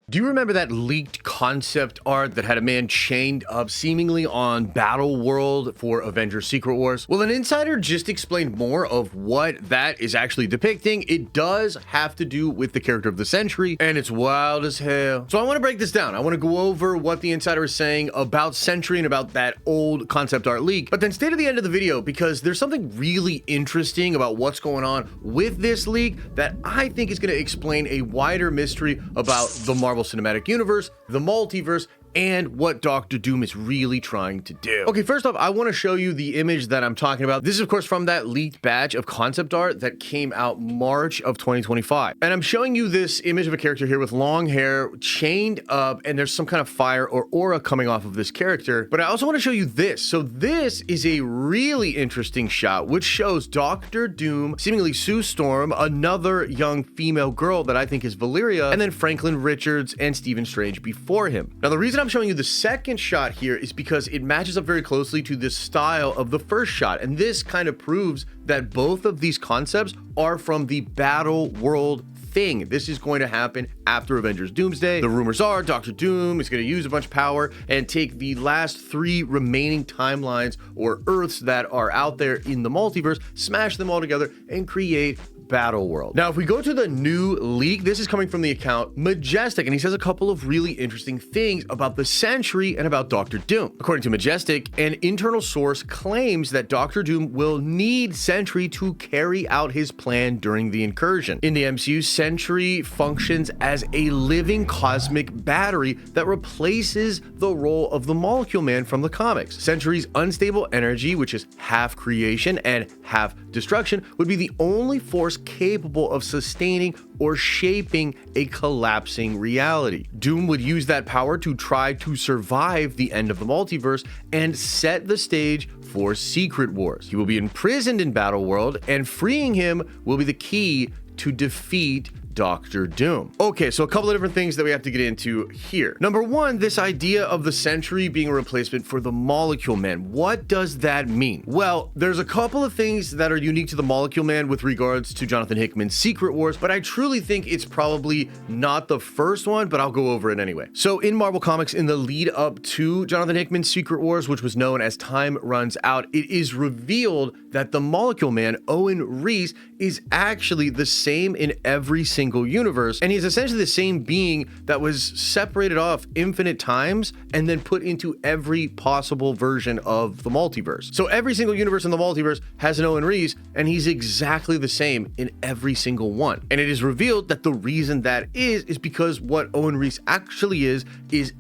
Do you remember that leaked concept art that had a man chained up seemingly on Battle World for Avengers Secret Wars? Well, an insider just explained more of what that is actually depicting. It does have to do with the character of the Sentry, and it's wild as hell. So I want to break this down. I want to go over what the insider is saying about Sentry and about that old concept art leak, but then stay to the end of the video because there's something really interesting about what's going on with this leak that I think is going to explain a wider mystery about the Marvel Cinematic Universe, the multiverse, and what Doctor Doom is really trying to do. Okay, first off, I want to show you the image that I'm talking about. This is, of course, from that leaked batch of concept art that came out March of 2025. And I'm showing you this image of a character here with long hair, chained up, and there's some kind of fire or aura coming off of this character. But I also want to show you this. So this is a really interesting shot, which shows Doctor Doom, seemingly Sue Storm, another young female girl that I think is Valeria, and then Franklin Richards and Stephen Strange before him. Now, the reason I'm showing you the second shot here is because it matches up very closely to the style of the first shot, and this kind of proves that both of these concepts are from the Battle World thing. This is going to happen after Avengers Doomsday. The rumors are Doctor Doom is going to use a bunch of power and take the last 3 remaining timelines or Earths that are out there in the multiverse, smash them all together, and create Battle World. Now, if we go to the new leak, this is coming from the account Majestic, and he says a couple of really interesting things about the Sentry and about Doctor Doom. According to Majestic, an internal source claims that Doctor Doom will need Sentry to carry out his plan during the incursion. In the MCU, Sentry functions as a living cosmic battery that replaces the role of the Molecule Man from the comics. Sentry's unstable energy, which is half creation and half destruction, would be the only force capable of sustaining or shaping a collapsing reality. Doom would use that power to try to survive the end of the multiverse and set the stage for Secret Wars. He will be imprisoned in Battle World, and freeing him will be the key to defeat Doctor Doom. Okay, so a couple of different things that we have to get into here. Number one, this idea of the Sentry being a replacement for the Molecule Man. What does that mean? Well, there's a couple of things that are unique to the Molecule Man with regards to Jonathan Hickman's Secret Wars, but I truly think it's probably not the first one, but I'll go over it anyway. So in Marvel Comics, in the lead up to Jonathan Hickman's Secret Wars, which was known as Time Runs Out, it is revealed that the Molecule Man, Owen Reese, is actually the same in every single universe, and he's essentially the same being that was separated off infinite times and then put into every possible version of the multiverse. So every single universe in the multiverse has an Owen Reese, and he's exactly the same in every single one. And it is revealed that the reason that is because what Owen Reese actually is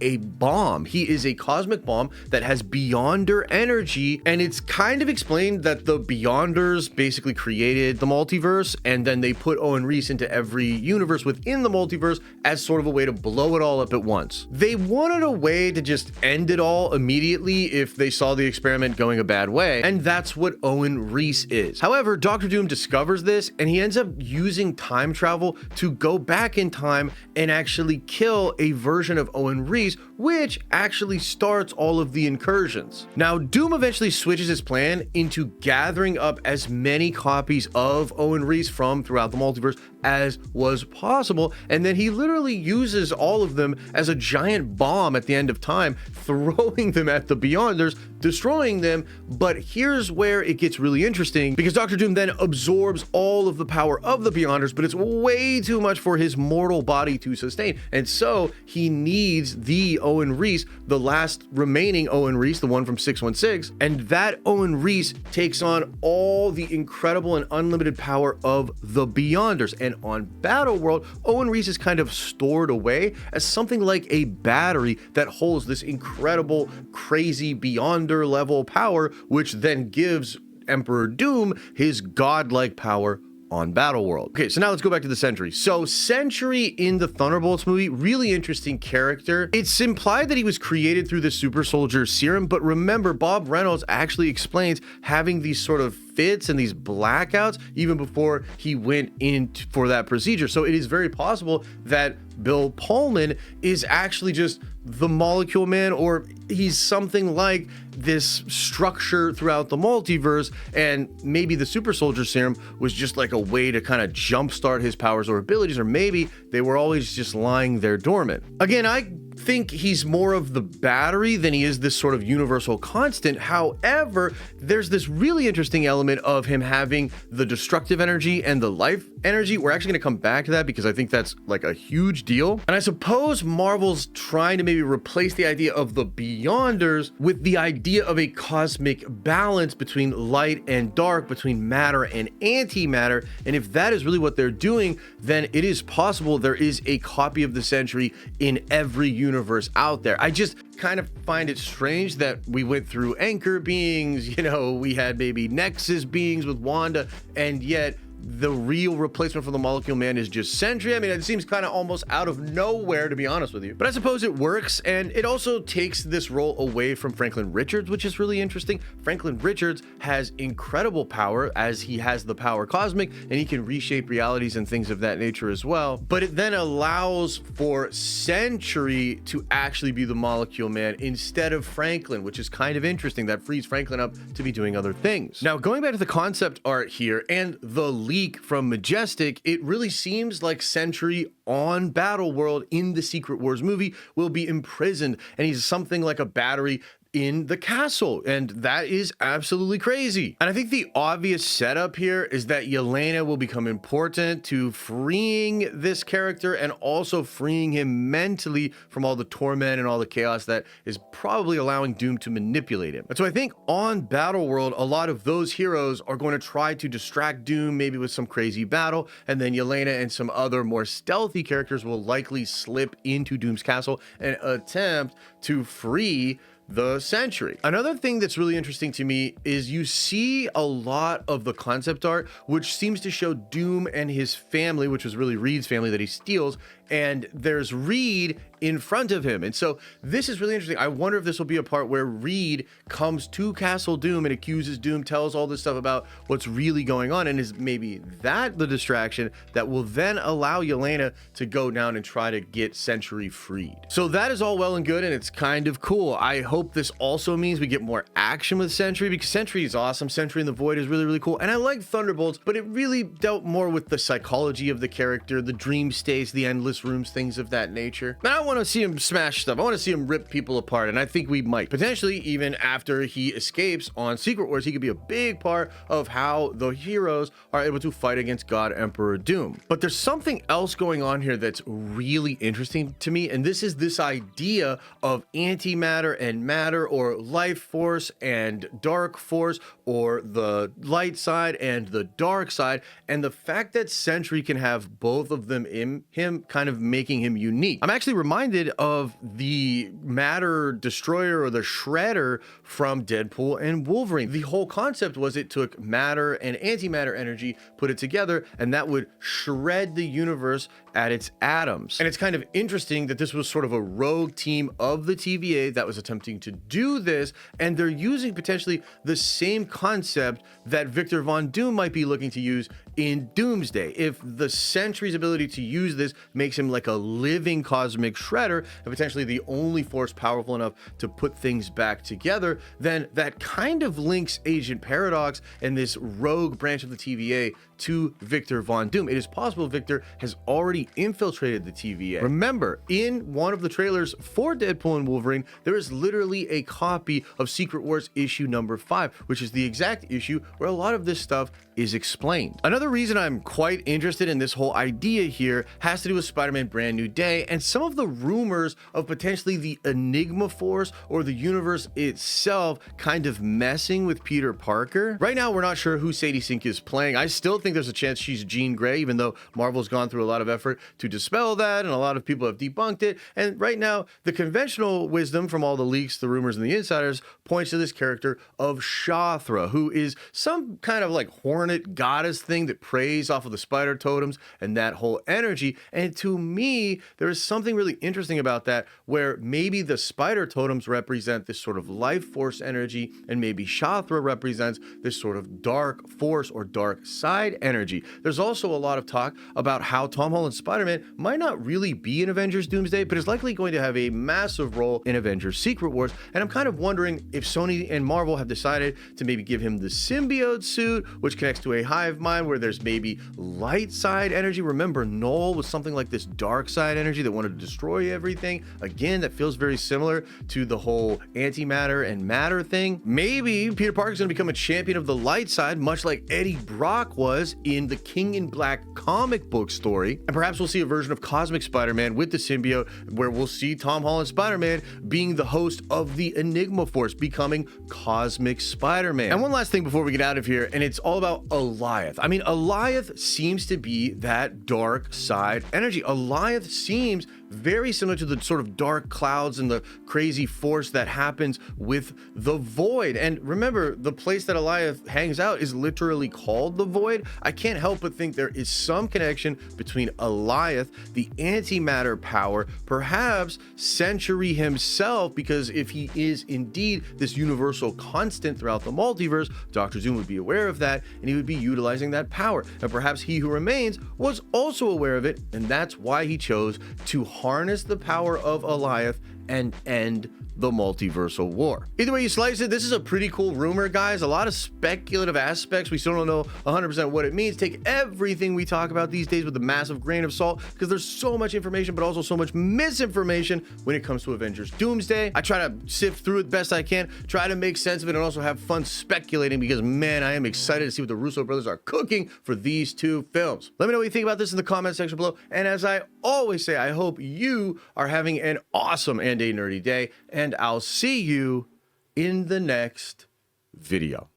a bomb. He is a cosmic bomb that has Beyonder energy, and it's kind of explained that the Beyonders basically created the multiverse, and then they put Owen Reese into every universe within the multiverse as sort of a way to blow it all up at once. They wanted a way to just end it all immediately if they saw the experiment going a bad way, and that's what Owen Reese is. However, Doctor Doom discovers this, and he ends up using time travel to go back in time and actually kill a version of Owen Reese, which actually starts all of the incursions. Now, Doom eventually switches his plan into gathering up as many copies of Owen Reese from throughout the multiverse as was possible, and then he literally uses all of them as a giant bomb at the end of time, throwing them at the Beyonders, destroying them. But here's where it gets really interesting, because Doctor Doom then absorbs all of the power of the Beyonders, but it's way too much for his mortal body to sustain, and so he needs the Owen Reese, the last remaining Owen Reese, the one from 616, and that Owen Reese takes on all the incredible and unlimited power of the Beyonders. And on Battle World, Owen Reese is kind of stored away as something like a battery that holds this incredible, crazy Beyonder level power, which then gives Emperor Doom his godlike power on Battle World. Okay, so now let's go back to the Sentry. So Sentry in the Thunderbolts movie, really interesting character. It's implied that he was created through the super soldier serum, but remember, Bob Reynolds actually explains having these sort of fits and these blackouts even before he went in for that procedure. So it is very possible that Bill Pullman is actually just the Molecule Man, or he's something like this structure throughout the multiverse, and maybe the super soldier serum was just like a way to kind of jumpstart his powers or abilities, or maybe they were always just lying there dormant. Again, I think he's more of the battery than he is this sort of universal constant. However, there's this really interesting element of him having the destructive energy and the life energy. We're actually going to come back to that because I think that's like a huge deal. And I suppose Marvel's trying to maybe replace the idea of the Beyonders with the idea of a cosmic balance between light and dark, between matter and antimatter. And if that is really what they're doing, then it is possible there is a copy of the Sentry in every universe out there. I just kind of find it strange that we went through Anchor beings, you know, we had maybe Nexus beings with Wanda, and yet the real replacement for the Molecule Man is just Sentry. I mean, it seems kind of almost out of nowhere, to be honest with you. But I suppose it works, and it also takes this role away from Franklin Richards, which is really interesting. Franklin Richards has incredible power, as he has the power cosmic, and he can reshape realities and things of that nature as well. But it then allows for Sentry to actually be the Molecule Man instead of Franklin, which is kind of interesting. That frees Franklin up to be doing other things. Now, going back to the concept art here and the leak from Majestic, it really seems like Sentry on Battleworld in the Secret Wars movie will be imprisoned, and he's something like a battery in the castle, and that is absolutely crazy. And I think the obvious setup here is that Yelena will become important to freeing this character and also freeing him mentally from all the torment and all the chaos that is probably allowing Doom to manipulate him. And so I think on Battleworld, a lot of those heroes are going to try to distract Doom, maybe with some crazy battle, and then Yelena and some other more stealthy characters will likely slip into Doom's castle and attempt to free the Sentry. Another thing that's really interesting to me is you see a lot of the concept art, which seems to show Doom and his family, which was really Reed's family that he steals, and there's Reed in front of him. And so this is really interesting. I wonder if this will be a part where Reed comes to Castle Doom and accuses Doom, tells all this stuff about what's really going on, and is maybe that the distraction that will then allow Yelena to go down and try to get Sentry freed. So that is all well and good, and it's kind of cool. I hope this also means we get more action with Sentry, because Sentry is awesome. Sentry in the Void is really, really cool. And I like Thunderbolts, but it really dealt more with the psychology of the character, the dream states, the endless rooms, things of that nature. And I want to see him smash stuff. I want to see him rip people apart, and I think we might. Potentially, even after he escapes on Secret Wars, he could be a big part of how the heroes are able to fight against God Emperor Doom. But there's something else going on here that's really interesting to me, and this is this idea of antimatter and matter, or life force and dark force, or the light side and the dark side, and the fact that Sentry can have both of them in him kind of making him unique. I'm actually reminded of the Matter Destroyer, or the Shredder from Deadpool and Wolverine. The whole concept was it took matter and antimatter energy, put it together, and that would shred the universe at its atoms. And it's kind of interesting that this was sort of a rogue team of the TVA that was attempting to do this, and they're using potentially the same concept that Victor Von Doom might be looking to use in Doomsday. If the Sentry's ability to use this makes him like a living cosmic shredder, and potentially the only force powerful enough to put things back together, then that kind of links Agent Paradox and this rogue branch of the TVA to Victor Von Doom. It is possible Victor has already infiltrated the TVA. Remember, in one of the trailers for Deadpool and Wolverine, there is literally a copy of Secret Wars issue number 5, which is the exact issue where a lot of this stuff is explained. Another reason I'm quite interested in this whole idea here has to do with Spider-Man Brand New Day and some of the rumors of potentially the Enigma Force or the universe itself kind of messing with Peter Parker. Right now, we're not sure who Sadie Sink is playing. I still think think there's a chance she's Jean Grey, even though Marvel's gone through a lot of effort to dispel that, and a lot of people have debunked it. And right now, the conventional wisdom from all the leaks, the rumors, and the insiders points to this character of Shathra, who is some kind of like hornet goddess thing that preys off of the spider totems and that whole energy. And to me, there is something really interesting about that, where maybe the spider totems represent this sort of life force energy, and maybe Shathra represents this sort of dark force or dark side energy. There's also a lot of talk about how Tom Holland's Spider-Man might not really be in Avengers Doomsday, but is likely going to have a massive role in Avengers Secret Wars. And I'm kind of wondering if Sony and Marvel have decided to maybe give him the symbiote suit, which connects to a hive mind where there's maybe light side energy. Remember, Null was something like this dark side energy that wanted to destroy everything. Again, that feels very similar to the whole antimatter and matter thing. Maybe Peter Parker's gonna become a champion of the light side, much like Eddie Brock was in the King in Black comic book story. And perhaps we'll see a version of Cosmic Spider-Man with the symbiote, where we'll see Tom Holland's Spider-Man being the host of the Enigma Force, becoming Cosmic Spider-Man. And one last thing before we get out of here, and it's all about Alioth. I mean, Alioth seems to be that dark side energy. Alioth seems very similar to the sort of dark clouds and the crazy force that happens with the Void. And remember, the place that Alioth hangs out is literally called the Void. I can't help but think there is some connection between Alioth, the antimatter power, perhaps Sentry himself, because if he is indeed this universal constant throughout the multiverse, Doctor Doom would be aware of that, and he would be utilizing that power. And perhaps He Who Remains was also aware of it, and that's why he chose to harness the power of Alioth and end the multiversal war. Either way you slice it, this is a pretty cool rumor, guys. A lot of speculative aspects. We still don't know 100% what it means. Take everything we talk about these days with a massive grain of salt, because there's so much information, but also so much misinformation when it comes to Avengers Doomsday. I try to sift through it the best I can, try to make sense of it, and also have fun speculating, because man, I am excited to see what the Russo brothers are cooking for these two films. Let me know what you think about this in the comment section below. And as I always say, I hope you are having an awesome and a nerdy day, and I'll see you in the next video.